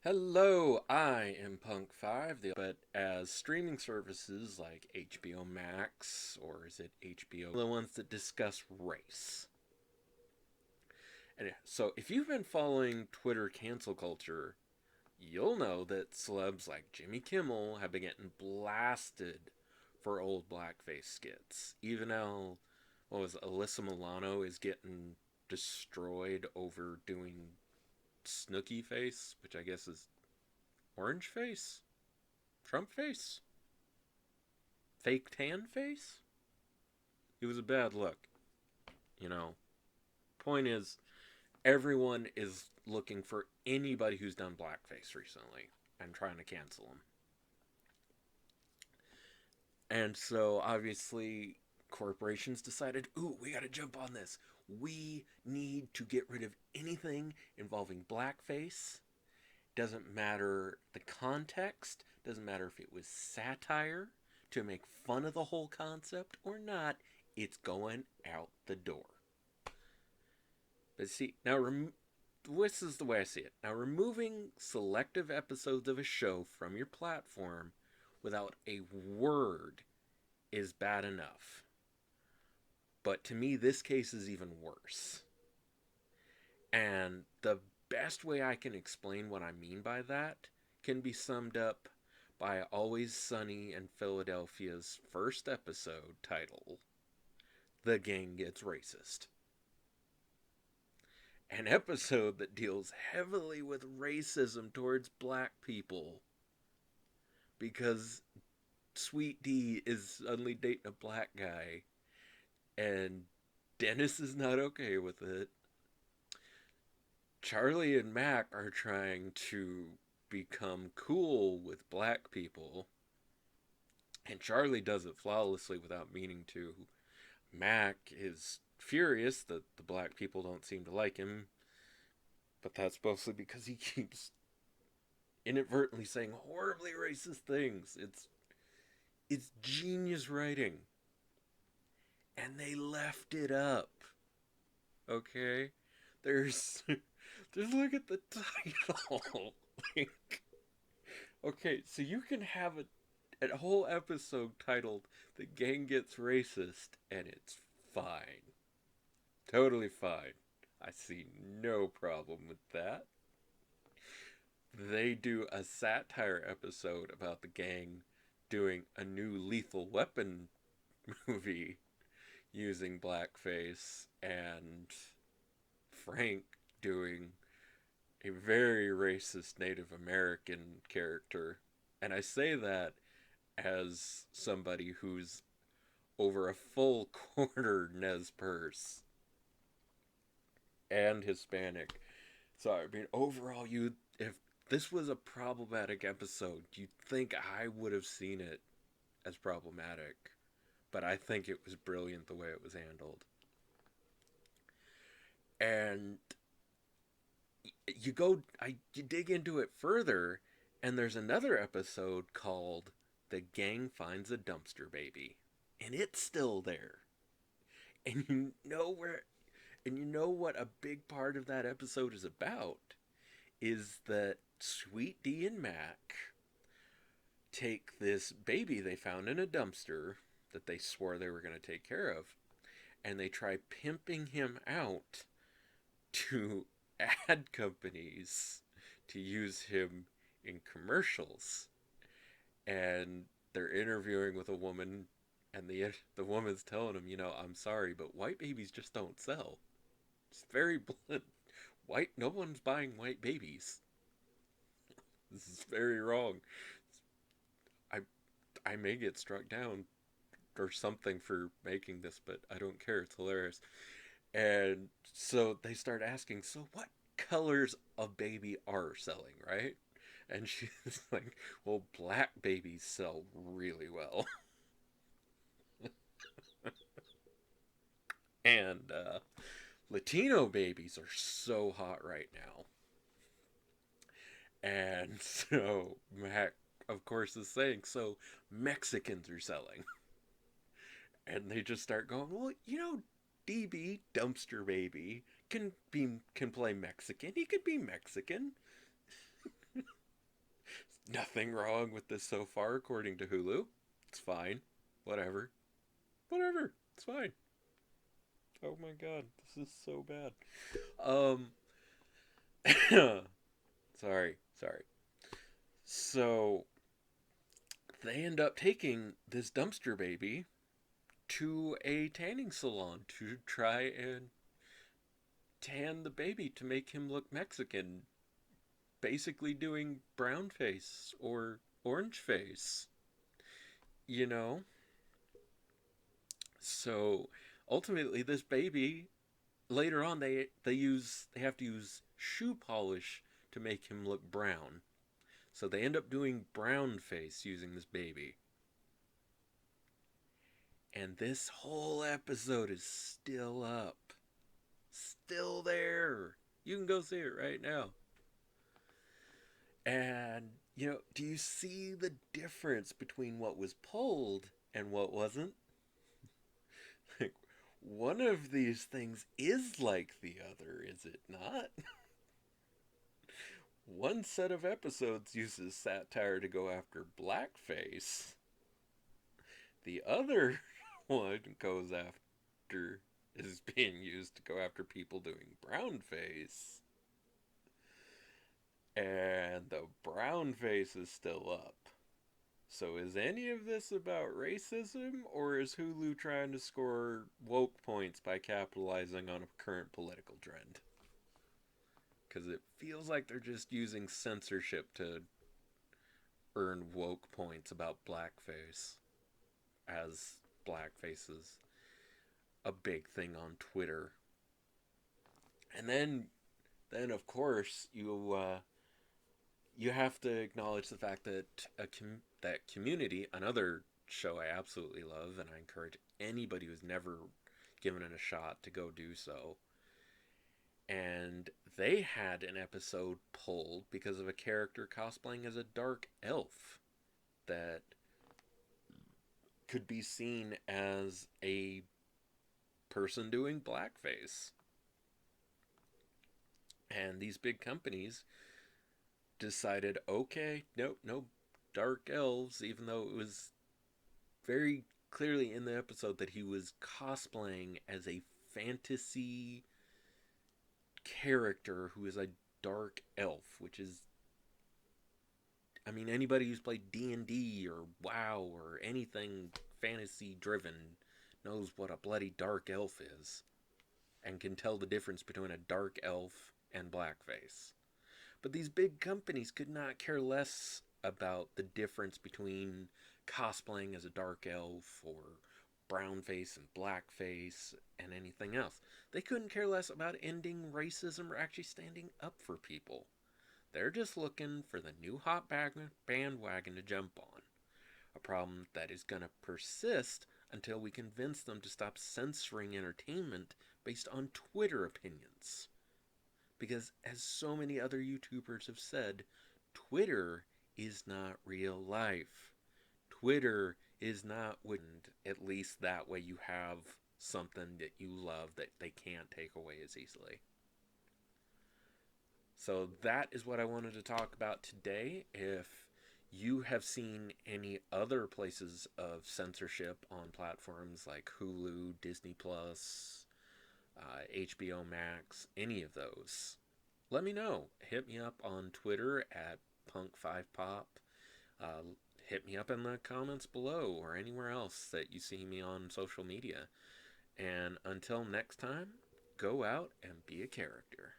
Hello, I am Punk5, but as streaming services like HBO Max, or is it HBO, the ones that discuss race. And so if you've been following Twitter cancel culture, you'll know that celebs like Jimmy Kimmel have been getting blasted for old blackface skits. Even now, Alyssa Milano is getting destroyed over doing Snooky Face, which I guess is Orange Face? Trump face? Fake tan face? It was a bad look, you know. Point is, everyone is looking for anybody who's done blackface recently and trying to cancel them. And so, obviously, corporations decided, ooh, we gotta jump on this. We need to get rid of anything involving blackface. Doesn't matter the context, doesn't matter if it was satire to make fun of the whole concept or not, it's going out the door. But see, this is the way I see it. Now, removing selective episodes of a show from your platform without a word is bad enough. But to me, this case is even worse. And the best way I can explain what I mean by that can be summed up by Always Sunny in Philadelphia's first episode title, The Gang Gets Racist. An episode that deals heavily with racism towards black people because Sweet D is suddenly dating a black guy and Dennis is not okay with it. Charlie and Mac are trying to become cool with black people, and Charlie does it flawlessly without meaning to. Mac is furious that the black people don't seem to like him, but that's mostly because he keeps inadvertently saying horribly racist things. It's genius writing. And they left it up. Okay? There's just look at the title. like, okay, so you can have a whole episode titled The Gang Gets Racist and it's fine. Totally fine. I see no problem with that. They do a satire episode about the gang doing a new Lethal Weapon movie using blackface and Frank doing a very racist Native American character. And I say that as somebody who's over a full quarter Nez Perce and Hispanic. So I mean, overall, you if this was a problematic episode, you'd think I would have seen it as problematic, but I think it was brilliant the way it was handled. And you dig into it further, and there's another episode called "The Gang Finds a Dumpster Baby," and it's still there. And you know what a big part of that episode is about is that Sweet D and Mac take this baby they found in a dumpster that they swore they were going to take care of, and they try pimping him out to ad companies to use him in commercials. And they're interviewing with a woman, and the woman's telling him, I'm sorry, but white babies just don't sell. It's very blunt. No one's buying white babies. This is very wrong. I I may get struck down or something for making this, but I don't care. It's hilarious. And so they start asking, so what colors of baby are selling, right? And she's like, well, black babies sell really well. And Latino babies are so hot right now. And so Mac, of course, is saying, so Mexicans are selling. And they just start going, well, DB, Dumpster Baby, can play Mexican. He could be Mexican. Nothing wrong with this so far, according to Hulu. It's fine. Whatever. Whatever. It's fine. Oh my god, this is so bad. Um, sorry. So they end up taking this dumpster baby to a tanning salon to try and tan the baby to make him look Mexican, basically doing brown face or orange face, you know? So ultimately this baby later on they have to use shoe polish to make him look brown. So they end up doing brown face using this baby. And this whole episode is still up. Still there. You can go see it right now. And, do you see the difference between what was pulled and what wasn't? Like, one of these things is like the other, is it not? One set of episodes uses satire to go after blackface. The other one goes after is being used to go after people doing brownface. And the brownface is still up. So is any of this about racism, or is Hulu trying to score woke points by capitalizing on a current political trend? Because it feels like they're just using censorship to earn woke points about blackface, as blackface is a big thing on Twitter. And then of course you have to acknowledge the fact that that Community, another show I absolutely love, and I encourage anybody who's never given it a shot to go do so. And they had an episode pulled because of a character cosplaying as a dark elf that could be seen as a person doing blackface. And these big companies decided, okay, nope, no dark elves, even though it was very clearly in the episode that he was cosplaying as a fantasy character who is a dark elf, which is, I mean, anybody who's played D&D or WoW or anything fantasy driven knows what a bloody dark elf is and can tell the difference between a dark elf and blackface. But these big companies could not care less about the difference between cosplaying as a dark elf or brownface and blackface and anything else. They couldn't care less about ending racism or actually standing up for people. They're just looking for the new hot bandwagon to jump on. A problem that is going to persist until we convince them to stop censoring entertainment based on Twitter opinions. Because, as so many other YouTubers have said, Twitter is not real life. Twitter is not wind. At least that way you have something that you love that they can't take away as easily. So that is what I wanted to talk about today. If you have seen any other places of censorship on platforms like Hulu, Disney Plus, HBO Max, any of those, let me know. Hit me up on Twitter at Punk5Pop. Hit me up in the comments below or anywhere else that you see me on social media. And until next time, go out and be a character.